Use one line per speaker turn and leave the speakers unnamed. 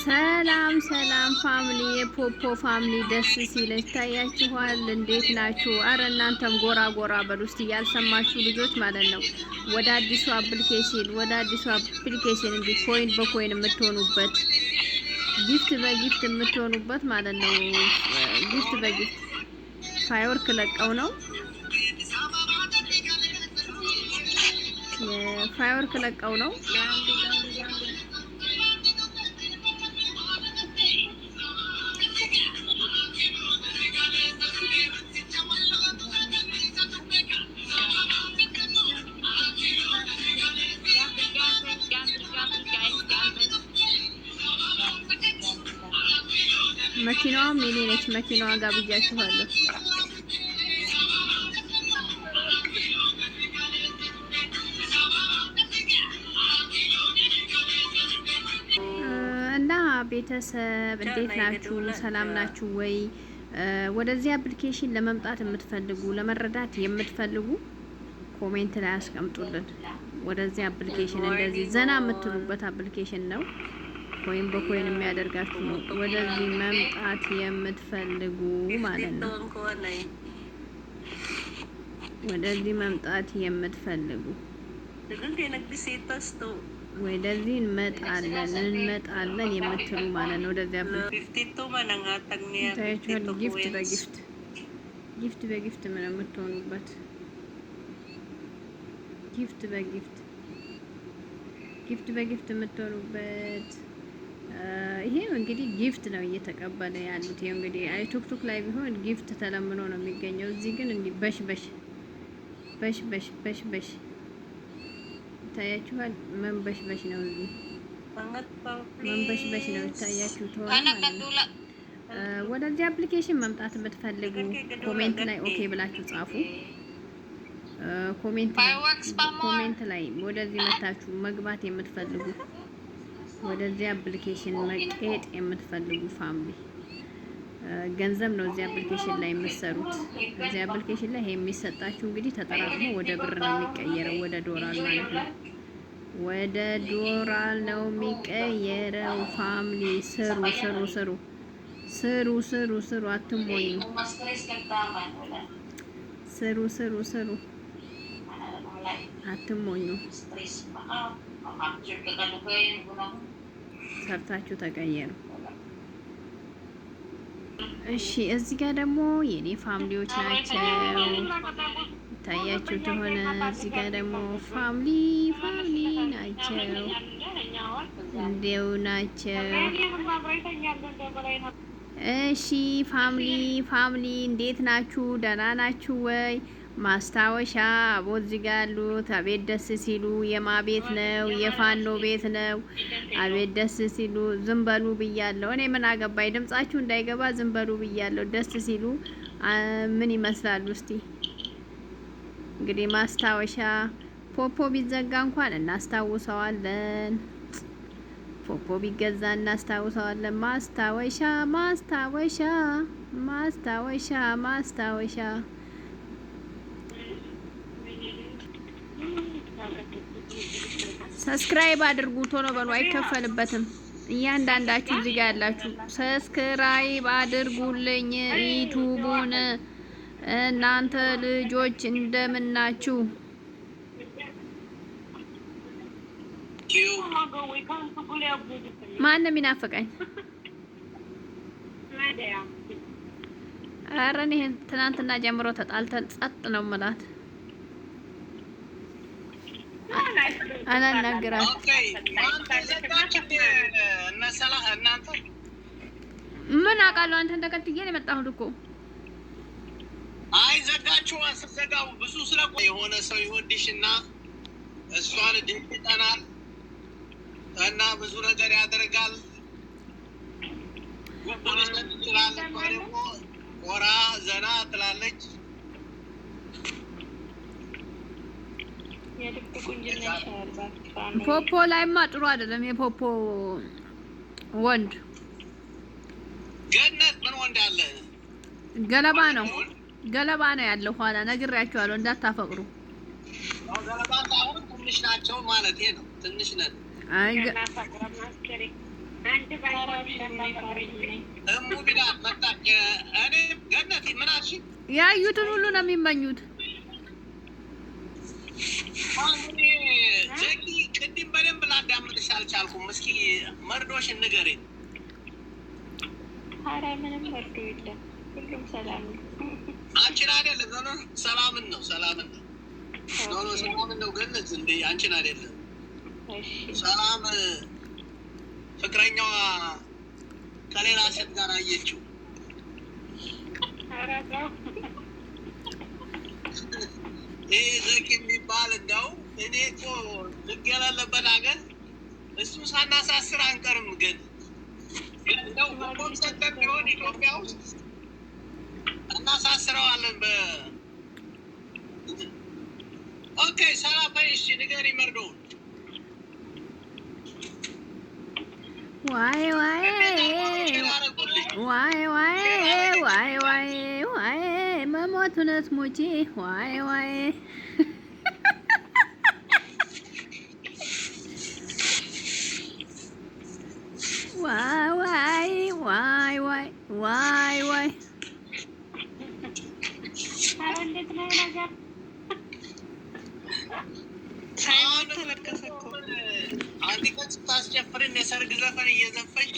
ሰላም ሰላም ፋሚሊ የፖፖ ፋሚሊ ደስ ሲል ታያችኋል። እንዴት ናችሁ? አረ እናንተም ጎራ ጎራ በሉ እስቲ ያልሰማችሁ ልጆች ማለት ነው። ወደ አዲሱ አፕሊኬሽን እንዲ ኮይን በኮይን የምትሆኑበት ጊፍት በጊፍት የምትሆኑበት ማለት ነው። ጊፍት በጊፍት ፋይወርክ ለቀው ነው ፋይወርክ ለቀው ነው። መኪናዋ ሚኒ ነች። መኪናዋ ጋር ብያችኋለሁ። እና ቤተሰብ እንዴት ናችሁ? ሰላም ናችሁ ወይ? ወደዚህ አፕሊኬሽን ለመምጣት የምትፈልጉ ለመረዳት የምትፈልጉ ኮሜንት ላይ አስቀምጡልን። ወደዚህ አፕሊኬሽን እንደዚህ ዘና የምትሉበት አፕሊኬሽን ነው። ኮይን በኮይን የሚያደርጋችሁ ነው። ወደዚህ መምጣት የምትፈልጉ ማለት ነው። ወደዚህ መምጣት የምትፈልጉ ወደዚህ እንመጣለን የምትሉ ማለት ነው። ወደዚህ አፕሊኬሽን ጊፍት በጊፍት ምን የምትሆኑበት ጊፍት በጊፍት የምትሆኑበት ይሄ እንግዲህ ጊፍት ነው እየተቀበለ ያሉት። ይሄ እንግዲህ አይ ቶክቶክ ላይ ቢሆን ጊፍት ተለምኖ ነው የሚገኘው። እዚህ ግን እንዲህ በሽ ታያችኋል። መንበሽ ነው። እዚህ መንበሽ ነው ታያችሁ ተወው። ወደዚህ አፕሊኬሽን መምጣት የምትፈልጉ ኮሜንት ላይ ኦኬ ብላችሁ ጻፉ። ኮሜንት ላይ ወደዚህ መታችሁ መግባት የምትፈልጉ ወደዚህ አፕሊኬሽን መቀየጥ የምትፈልጉ ፋሚሊ ገንዘብ ነው እዚህ አፕሊኬሽን ላይ የምትሰሩት። እዚህ አፕሊኬሽን ላይ የሚሰጣችሁ እንግዲህ ተጠራቅሞ ወደ ብር ነው የሚቀየረው፣ ወደ ዶላር ማለት ነው። ወደ ዶላር ነው የሚቀየረው ፋሚሊ። ስሩ አትሞኙ። ስሩ አትሞኙ። ሰርታችሁ ተቀየሩ። እሺ እዚህ ጋር ደግሞ የኔ ፋሚሊዎች ናቸው ታያችሁ ተሆነ። እዚህ ጋር ደግሞ ፋሚሊ ናቸው እንደው ናቸው። እሺ ፋሚሊ እንዴት ናችሁ? ደህና ናችሁ ወይ? ማስታወሻ አቦት እዚህ ጋር ያሉት አቤት ደስ ሲሉ። የማ ቤት ነው? የፋኖ ቤት ነው። አቤት ደስ ሲሉ። ዝም በሉ ብያለሁ። እኔ ምን አገባኝ? ድምጻችሁ እንዳይገባ ዝም በሉ ብያለሁ። ደስ ሲሉ ምን ይመስላሉ? እስቲ እንግዲህ ማስታወሻ ፖፖ ቢዘጋ እንኳን እናስታውሰዋለን። ፖፖ ቢገዛ እናስታውሰዋለን። ማስታወሻ ሰብስክራይብ አድርጉ። ቶሎ በሉ፣ አይከፈልበትም። እያንዳንዳችሁ እዚህ ጋር ያላችሁ ሰብስክራይብ አድርጉልኝ ዩቲዩቡን። እናንተ ልጆች እንደምናችሁ? ማንም ይናፈቀኝ? ኧረ እኔ ትናንትና ጀምሮ ተጣልተን ጸጥ ነው የምላት። አላናግራት ምን አውቃለሁ። አንተን ተከትዬ ነው የመጣሁት እኮ።
አይ ዘጋችሁ። ስትዘጋው ብዙ ስለቆየ የሆነ ሰው ይወድሽና እሷን ይጠናል እና ብዙ ነገር ያደርጋል። ጉቡን ይችላል ደግሞ ወራ ዘና ትላለች።
ፖፖ ላይማ ጥሩ አይደለም። የፖፖ ወንድ
ገነት ምን ወንድ አለ?
ገለባ ነው ያለው። ኋላ ነግሬያችኋለሁ እንዳታፈቅሩ።
ገለባ አሁን ትንሽ ናቸው ማለት ነው። ትንሽ ነን። እሙ ቢላት መጣች። እኔ ገነት ምን አልሽኝ?
ያዩትን ሁሉ ነው የሚመኙት።
ዘኪ ቅድም በደንብ ላዳምጥሽ አልቻልኩም። እስኪ መርዶሽን ንገሪኝ።
ኧረ ምንም መርዶ የለም፣ ሁሉም ሰላም ነው።
አንቺን አይደለም ኖ ሰላምን ነው ሰላምን ነው ኖ ሰላምን ነው ገነት እንደ አንቺን አይደለም። ሰላም ፍቅረኛዋ ከሌላ ሴት ጋር አየችው። ይሄ ዘኪ የሚባል እንደው እኔ እኮ ህግ የሌለበት ሀገር እሱን ሳናሳስር አንቀርም። ግን እንደው ኮንሰንተር ቢሆን ኢትዮጵያ ውስጥ እናሳስረዋለን። ኦኬ ሰላም በይ። እሺ ንገሪ መርዶውን።
ዋይ ዋይ ዋይ ዋይ ዋይ ዋይ ዋይ መሞቱንስ ሙጪ ዋይ ዋይ ዋይ ዋይ ዋይ ዋይ ዋይ
እንዴት ነው ነገር?
አንድ ቀን ስታስጨፍርን የሰርግ ዘፈን እየዘፈች